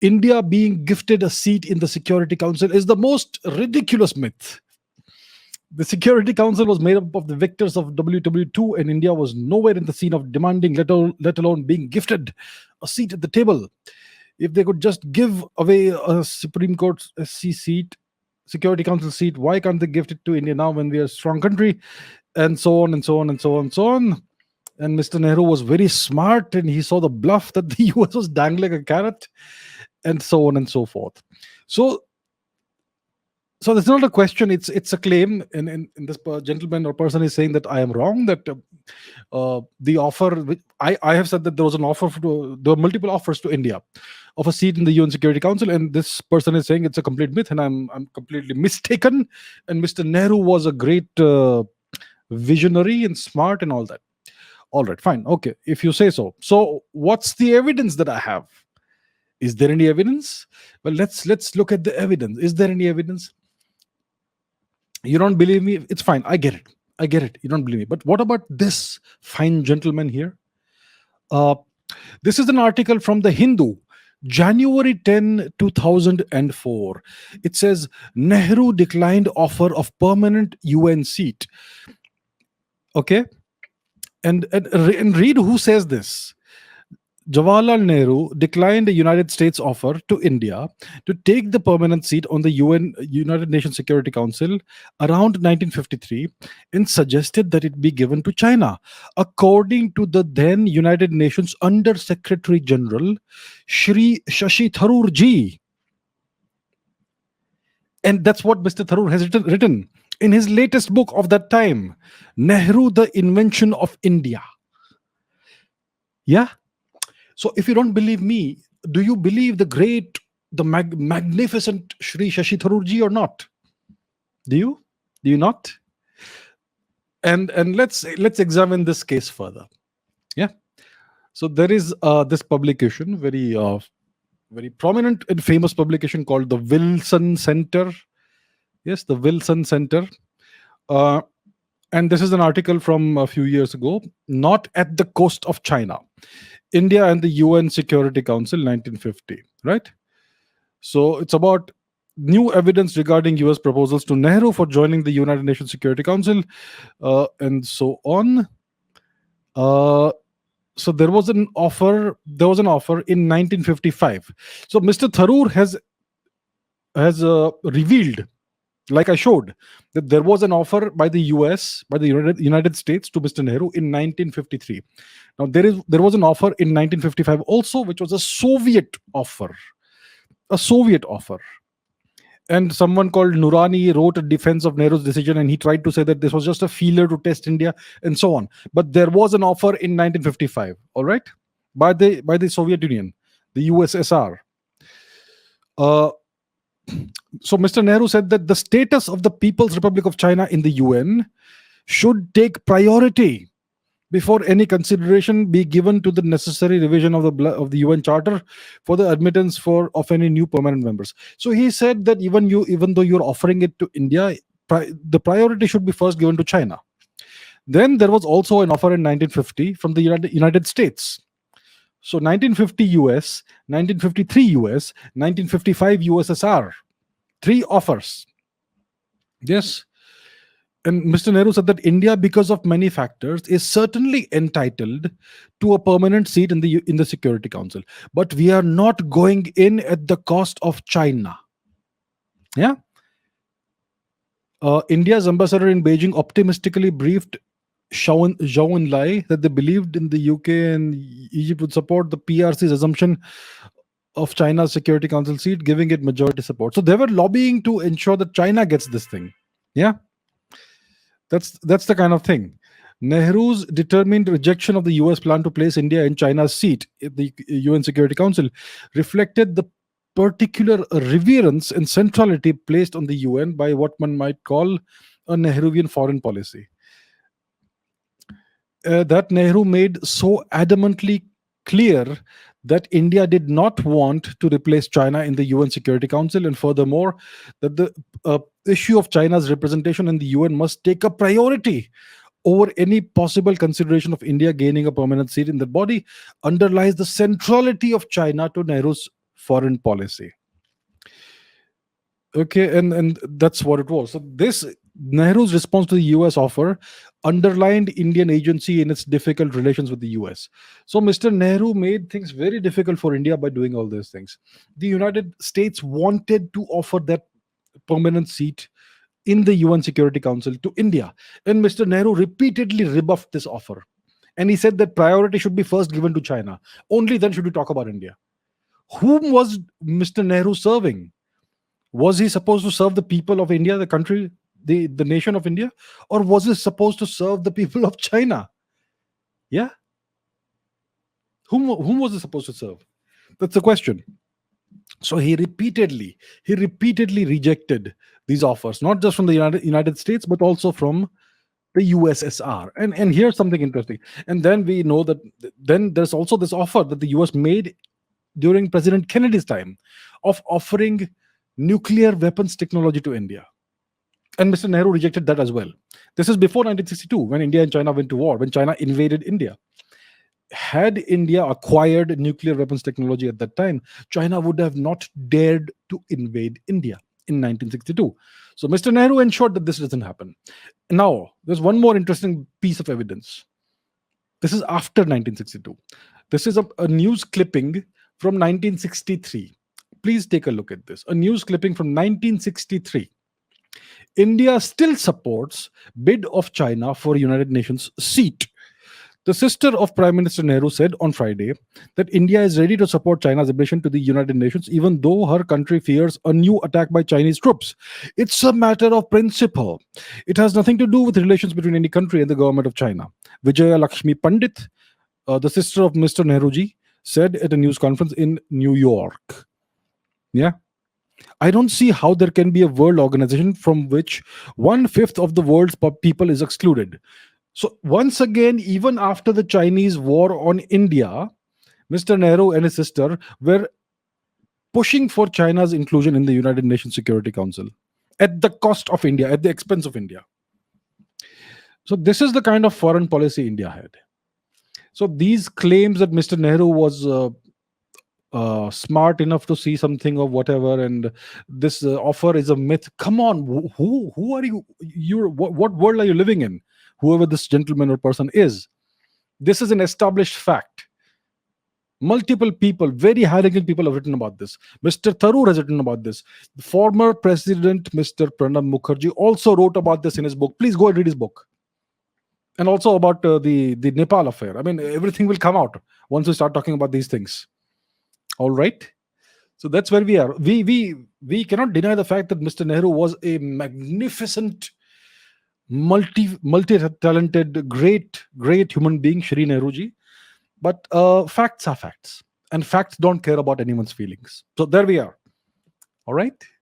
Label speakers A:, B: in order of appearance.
A: India being gifted a seat in the Security Council is the most ridiculous myth. The Security Council was made up of the victors of WW2, and India was nowhere in the scene of demanding, let alone being gifted a seat at the table. If they could just give away a Supreme Court seat, Security Council seat, why can't they gift it to India now when we are a strong country? And so on and so on and so on and so on. And Mr. Nehru was very smart, and he saw the bluff that the US was dangling a carrot, and so on and so forth. So so that's not a question, it's a claim. And this gentleman or person is saying that I am wrong, that the offer I have said that there was an offer there were multiple offers to India of a seat in the UN Security Council, and this person is saying it's a complete myth, and I'm completely mistaken. And Mr. Nehru was a great visionary and smart and all that. All right, fine, okay, if you say so. So what's the evidence that I have? Is there any evidence? Well, let's look at the evidence. Is there any evidence? You don't believe me? It's fine. I get it. You don't believe me. But what about this fine gentleman here? Uh, this is an article from the Hindu, January 10, 2004. It says Nehru declined offer of permanent UN seat. Okay. And read who says this. Jawaharlal Nehru declined a United States offer to India to take the permanent seat on the United Nations Security Council around 1953 and suggested that it be given to China, according to the then United Nations Under Secretary General Shri Shashi Tharoor ji. And that's what Mr. Tharoor has written in his latest book of that time, Nehru, the Invention of India. Yeah. So if you don't believe me, do you believe the magnificent Shri Shashi Tharoor ji or not? Do you? Do you not? And let's examine this case further. Yeah. So there is this publication, very prominent and famous publication called the Wilson Center. Yes, the Wilson Center. And this is an article from a few years ago. Not at the coast of China. India and the UN Security Council, 1950, right? So it's about new evidence regarding US proposals to Nehru for joining the United Nations Security Council, and so on. So there was an offer in 1955. So Mr. Tharoor has revealed, like I showed, that there was an offer by the US, by the United States, to Mr. Nehru in 1953. Now there was an offer in 1955 also, which was a Soviet offer. And someone called Nurani wrote a defense of Nehru's decision, and he tried to say that this was just a feeler to test India and so on. But there was an offer in 1955, all right, by the Soviet Union, the USSR. So Mr. Nehru said that the status of the People's Republic of China in the UN should take priority before any consideration be given to the necessary revision of the UN Charter for the admittance of any new permanent members. So he said that even though you're offering it to India, the priority should be first given to China. Then there was also an offer in 1950 from the United States. So 1950 US, 1953 US, 1955 USSR. 3 offers. Yes. And Mr. Nehru said that India, because of many factors, is certainly entitled to a permanent seat in the Security Council. But we are not going in at the cost of China. Yeah. India's ambassador in Beijing optimistically briefed Zhou Enlai that they believed in the UK and Egypt would support the PRC's assumption of China's Security Council seat, giving it majority support. So they were lobbying to ensure that China gets this thing. Yeah. That's the kind of thing. Nehru's determined rejection of the US plan to place India in China's seat in the UN Security Council reflected the particular reverence and centrality placed on the UN by what one might call a Nehruvian foreign policy. That Nehru made so adamantly clear that India did not want to replace China in the UN Security Council, and furthermore, that the issue of China's representation in the UN must take a priority over any possible consideration of India gaining a permanent seat in the body, underlies the centrality of China to Nehru's foreign policy. Okay, and that's what it was. So this Nehru's response to the US offer underlined Indian agency in its difficult relations with the US. So Mr. Nehru made things very difficult for India by doing all these things. The United States wanted to offer that permanent seat in the UN Security Council to India, and Mr. Nehru repeatedly rebuffed this offer. And he said that priority should be first given to China. Only then should we talk about India. Whom was Mr. Nehru serving? Was he supposed to serve the people of India, the country, the nation of India, or was he supposed to serve the people of China? Yeah, whom was he supposed to serve? That's the question. So he repeatedly rejected these offers, not just from the United States, but also from the USSR. And here's something interesting. And then we know that then there's also this offer that the US made during President Kennedy's time of offering nuclear weapons technology to India. And Mr. Nehru rejected that as well. This is before 1962, when India and China went to war, when China invaded India. Had India acquired nuclear weapons technology at that time, China would have not dared to invade India in 1962. So Mr. Nehru ensured that this doesn't happen. Now, there's one more interesting piece of evidence. This is after 1962. This is a news clipping from 1963. Please take a look at this. A news clipping from 1963. India still supports bid of China for United Nations seat. The sister of Prime Minister Nehru said on Friday that India is ready to support China's admission to the United Nations, even though her country fears a new attack by Chinese troops. It's a matter of principle. It has nothing to do with relations between any country and the government of China. Vijaya Lakshmi Pandit, the sister of Mr. Nehruji, said at a news conference in New York. Yeah. I don't see how there can be a world organization from which 1/5 of the world's people is excluded. So once again, even after the Chinese war on India, Mr. Nehru and his sister were pushing for China's inclusion in the United Nations Security Council at the cost of India, at the expense of India. So this is the kind of foreign policy India had. So these claims that Mr. Nehru was smart enough to see something or whatever, and this offer is a myth. Come on, who are you? What world are you living in? Whoever this gentleman or person is, this is an established fact. Multiple people, very high-ranking people, have written about this. Mr. Tharoor has written about this. The former president, Mr. Pranab Mukherjee, also wrote about this in his book. Please go and read his book. And also about the Nepal affair. I mean, everything will come out once we start talking about these things. All right. So that's where we are. We cannot deny the fact that Mr. Nehru was a magnificent, multi-talented, great human being, Shri Nehruji. But facts are facts, and facts don't care about anyone's feelings. So there we are. All right.